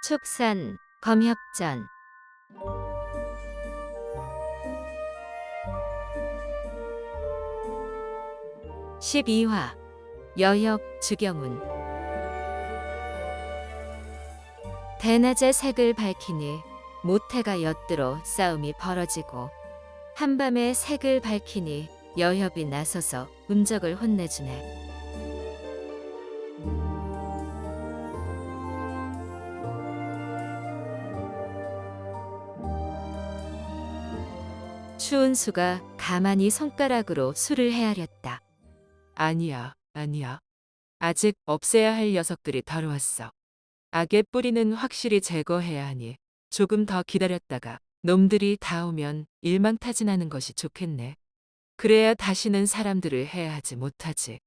축산, 검협전 12화 여협 주경운 대낮에 색을 밝히니 모태가 엿들어 싸움이 벌어지고 한밤에 색을 밝히니 여협이 나서서 운적을 혼내주네. 추은수가 가만히 손가락으로 술을 헤아렸다. 아니야, 아니야. 아직 없애야 할 녀석들이 덜 왔어. 악의 뿌리는 확실히 제거해야 하니 조금 더 기다렸다가 놈들이 다 오면 일망타진하는 것이 좋겠네. 그래야 다시는 사람들을 해하지 못하지.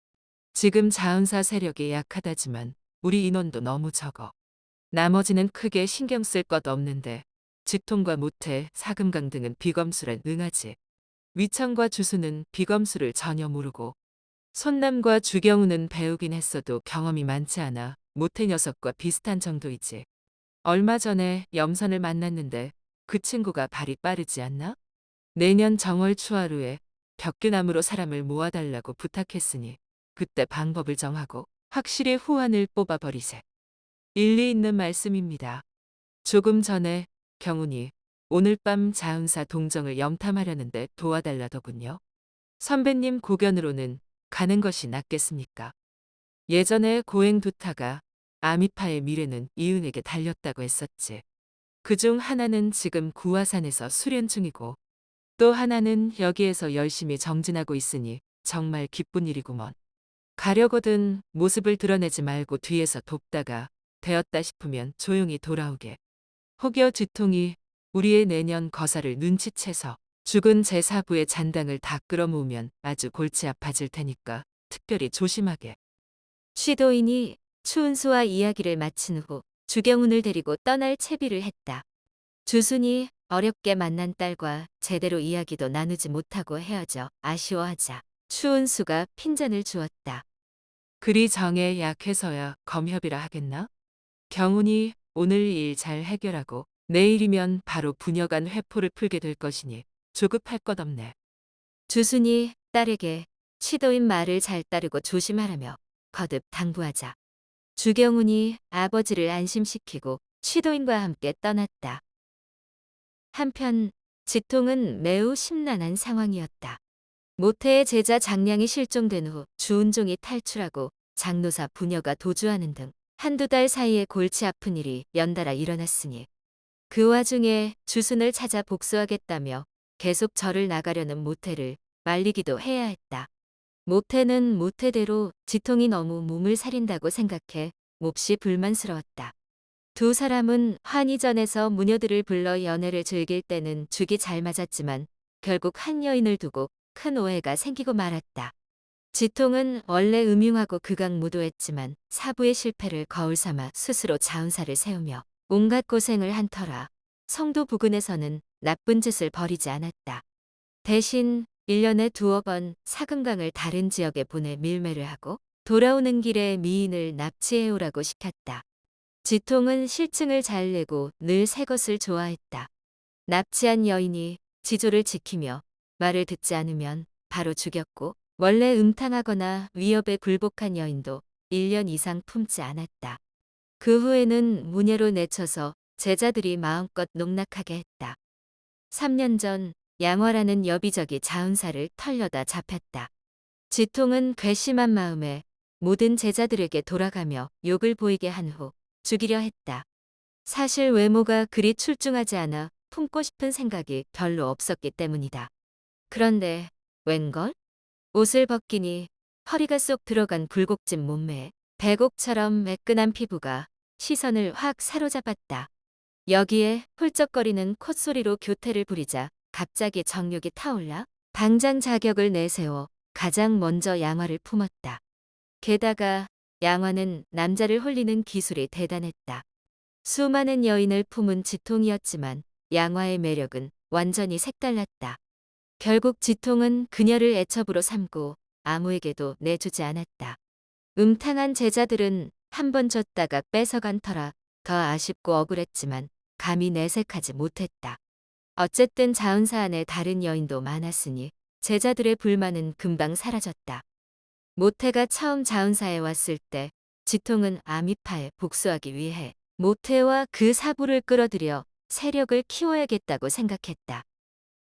지금 자은사 세력이 약하다지만 우리 인원도 너무 적어. 나머지는 크게 신경 쓸 것 없는데 지통과 모태, 사금강 등은 비검술에 능하지. 위청과 주수는 비검술을 전혀 모르고 손남과 주경우는 배우긴 했어도 경험이 많지 않아 모태 녀석과 비슷한 정도이지. 얼마 전에 염선을 만났는데 그 친구가 발이 빠르지 않나? 내년 정월 추하루에 벽규나무로 사람을 모아달라고 부탁했으니 그때 방법을 정하고 확실히 후안을 뽑아버리세. 일리 있는 말씀입니다. 조금 전에 경운이 오늘 밤 자은사 동정을 염탐하려는데 도와달라더군요. 선배님 고견으로는 가는 것이 낫겠습니까? 예전에 고행두타가 아미파의 미래는 이응에게 달렸다고 했었지. 그중 하나는 지금 구화산에서 수련 중이고 또 하나는 여기에서 열심히 정진하고 있으니 정말 기쁜 일이구먼. 가려거든 모습을 드러내지 말고 뒤에서 돕다가 되었다 싶으면 조용히 돌아오게. 혹여 지통이 우리의 내년 거사를 눈치채서 죽은 제4부의 잔당을 다 끌어모으면 아주 골치 아파질 테니까 특별히 조심하게. 취도인이 추은수와 이야기를 마친 후 주경운을 데리고 떠날 채비를 했다. 주순이 어렵게 만난 딸과 제대로 이야기도 나누지 못하고 헤어져 아쉬워하자 추은수가 핀잔을 주었다. 그리 정에 약해서야 검협이라 하겠나? 경운이 오늘 일 잘 해결하고 내일이면 바로 부녀간 회포를 풀게 될 것이니 조급할 것 없네. 주순이 딸에게 취도인 말을 잘 따르고 조심하라며 거듭 당부하자 주경운이 아버지를 안심시키고 취도인과 함께 떠났다. 한편 지통은 매우 심란한 상황이었다. 모태의 제자 장량이 실종된 후 주운종이 탈출하고 장노사 부녀가 도주하는 등 한두 달 사이에 골치 아픈 일이 연달아 일어났으니 그 와중에 주순을 찾아 복수하겠다며 계속 절을 나가려는 모태를 말리기도 해야 했다. 모태는 모태대로 지통이 너무 몸을 사린다고 생각해 몹시 불만스러웠다. 두 사람은 환희전에서 무녀들을 불러 연애를 즐길 때는 죽이 잘 맞았지만 결국 한 여인을 두고 큰 오해가 생기고 말았다. 지통은 원래 음흉하고 극악무도했지만 사부의 실패를 거울 삼아 스스로 자은사를 세우며 온갖 고생을 한 터라 성도 부근에서는 나쁜 짓을 벌이지 않았다. 대신 1년에 두어 번 사금강을 다른 지역에 보내 밀매를 하고 돌아오는 길에 미인을 납치해오라고 시켰다. 지통은 실증을 잘 내고 늘 새 것을 좋아했다. 납치한 여인이 지조를 지키며 말을 듣지 않으면 바로 죽였고 원래 음탕하거나 위협에 굴복한 여인도 1년 이상 품지 않았다. 그 후에는 무예로 내쳐서 제자들이 마음껏 농락하게 했다. 3년 전 양화라는 여비적이 자은사를 털려다 잡혔다. 지통은 괘씸한 마음에 모든 제자들에게 돌아가며 욕을 보이게 한 후 죽이려 했다. 사실 외모가 그리 출중하지 않아 품고 싶은 생각이 별로 없었기 때문이다. 그런데 웬걸? 옷을 벗기니 허리가 쏙 들어간 굴곡진 몸매에 배곡처럼 매끈한 피부가 시선을 확 사로잡았다. 여기에 훌쩍거리는 콧소리로 교태를 부리자 갑자기 정욕이 타올라 당장 자격을 내세워 가장 먼저 양화를 품었다. 게다가 양화는 남자를 홀리는 기술이 대단했다. 수많은 여인을 품은 지통이었지만 양화의 매력은 완전히 색달랐다. 결국 지통은 그녀를 애첩으로 삼고 아무에게도 내주지 않았다. 음탕한 제자들은 한 번 줬다가 뺏어간 터라 더 아쉽고 억울했지만 감히 내색하지 못했다. 어쨌든 자은사 안에 다른 여인도 많았으니 제자들의 불만은 금방 사라졌다. 모태가 처음 자은사에 왔을 때 지통은 아미파에 복수하기 위해 모태와 그 사부를 끌어들여 세력을 키워야겠다고 생각했다.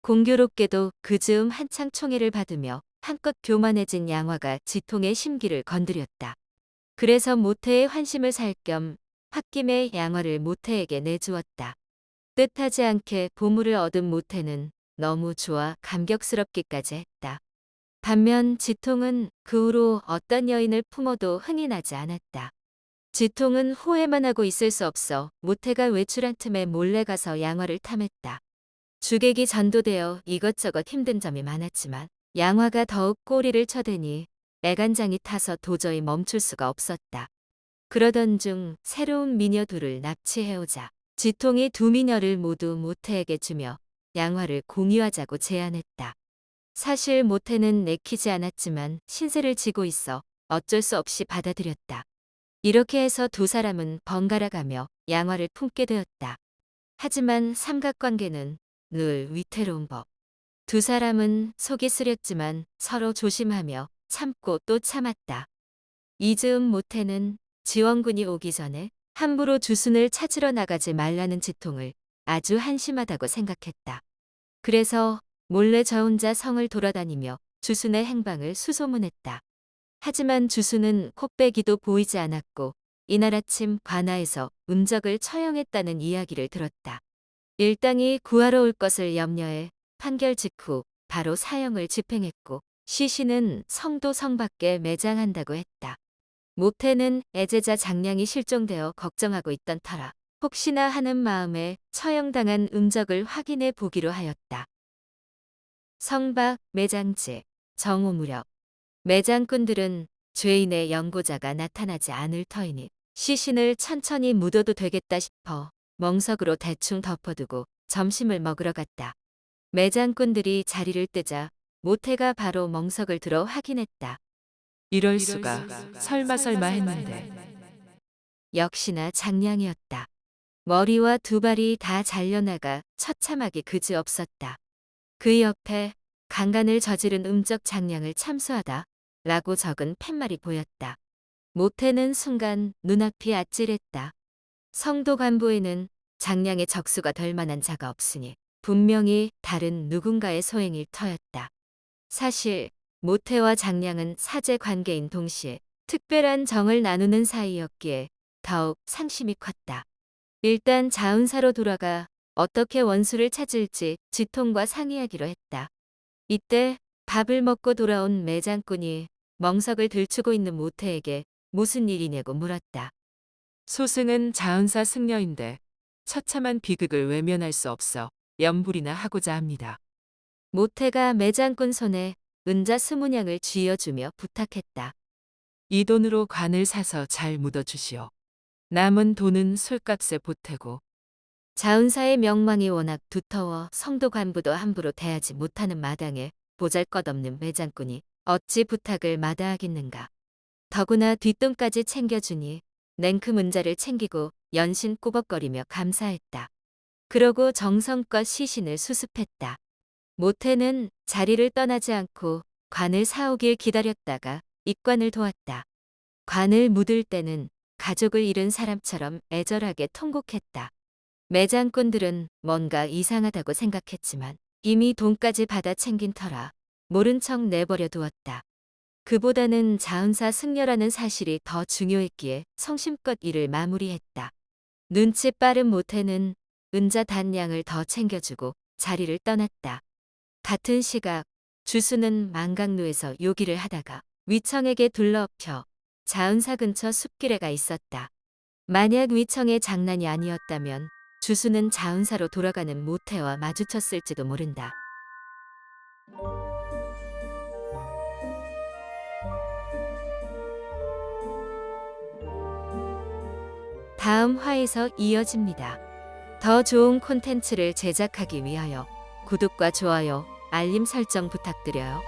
공교롭게도 그 즈음 한창 총애를 받으며 한껏 교만해진 양화가 지통의 심기를 건드렸다. 그래서 모태의 환심을 살 겸 홧김에 양화를 모태에게 내주었다. 뜻하지 않게 보물을 얻은 모태는 너무 좋아 감격스럽기까지 했다. 반면 지통은 그 후로 어떤 여인을 품어도 흥이 나지 않았다. 지통은 후회만 하고 있을 수 없어 모태가 외출한 틈에 몰래 가서 양화를 탐했다. 주객이 전도되어 이것저것 힘든 점이 많았지만 양화가 더욱 꼬리를 쳐대니 애간장이 타서 도저히 멈출 수가 없었다. 그러던 중 새로운 미녀 둘을 납치해오자 지통이 두 미녀를 모두 모태에게 주며 양화를 공유하자고 제안했다. 사실 모태는 내키지 않았지만 신세를 지고 있어 어쩔 수 없이 받아들였다. 이렇게 해서 두 사람은 번갈아 가며 양화를 품게 되었다. 하지만 삼각관계는 늘 위태로운 법. 두 사람은 속이 쓰렸지만 서로 조심하며 참고 또 참았다. 이즈음 모태는 지원군이 오기 전에 함부로 주순을 찾으러 나가지 말라는 지통을 아주 한심하다고 생각했다. 그래서 몰래 저 혼자 성을 돌아다니며 주순의 행방을 수소문했다. 하지만 주순은 콧배기도 보이지 않았고 이날 아침 관아에서 음적을 처형했다는 이야기를 들었다. 일당이 구하러 올 것을 염려해 판결 직후 바로 사형을 집행했고 시신은 성도 성 밖에 매장한다고 했다. 모태는 애제자 장량이 실종되어 걱정하고 있던 터라 혹시나 하는 마음에 처형당한 음적을 확인해 보기로 하였다. 성박 매장지 정오 무렵 매장꾼들은 죄인의 연고자가 나타나지 않을 터이니 시신을 천천히 묻어도 되겠다 싶어 멍석으로 대충 덮어두고 점심을 먹으러 갔다. 매장꾼들이 자리를 뜨자 모태가 바로 멍석을 들어 확인했다. 이럴 수가. 설마 했는데. 역시나 장량이었다. 머리와 두 발이 다 잘려나가 처참하게 그지없었다. 그 옆에 강간을 저지른 음적 장량을 참수하다 라고 적은 팻말이 보였다. 모태는 순간 눈앞이 아찔했다. 성도 간부에는 장량의 적수가 될 만한 자가 없으니 분명히 다른 누군가의 소행일 터였다. 사실 모태와 장량은 사제 관계인 동시에 특별한 정을 나누는 사이였기에 더욱 상심이 컸다. 일단 자은사로 돌아가 어떻게 원수를 찾을지 지통과 상의하기로 했다. 이때 밥을 먹고 돌아온 매장꾼이 멍석을 들추고 있는 모태에게 무슨 일이냐고 물었다. 소승은 자은사 승려인데 처참한 비극을 외면할 수 없어 염불이나 하고자 합니다. 모태가 매장꾼 손에 은자 20냥을 쥐어주며 부탁했다. 이 돈으로 관을 사서 잘 묻어주시오. 남은 돈은 술값에 보태고. 자은사의 명망이 워낙 두터워 성도 간부도 함부로 대하지 못하는 마당에 보잘것없는 매장꾼이 어찌 부탁을 마다하겠는가. 더구나 뒷돈까지 챙겨주니 냉큼 은자를 챙기고 연신 꾸벅거리며 감사했다. 그러고 정성껏 시신을 수습했다. 모태는 자리를 떠나지 않고 관을 사오길 기다렸다가 입관을 도왔다. 관을 묻을 때는 가족을 잃은 사람처럼 애절하게 통곡했다. 매장꾼들은 뭔가 이상하다고 생각했지만 이미 돈까지 받아 챙긴 터라 모른 척 내버려 두었다. 그보다는 자은사 승려라는 사실이 더 중요했기에 성심껏 일을 마무리했다. 눈치 빠른 모태는 은자 단량을 더 챙겨주고 자리를 떠났다. 같은 시각 주수는 망각루에서 요기를 하다가 위청에게 둘러엎혀 자은사 근처 숲길에가 있었다. 만약 위청의 장난이 아니었다면 주수는 자은사로 돌아가는 모태와 마주쳤을지도 모른다. 다음 화에서 이어집니다. 더 좋은 콘텐츠를 제작하기 위하여 구독과 좋아요, 알림 설정 부탁드려요.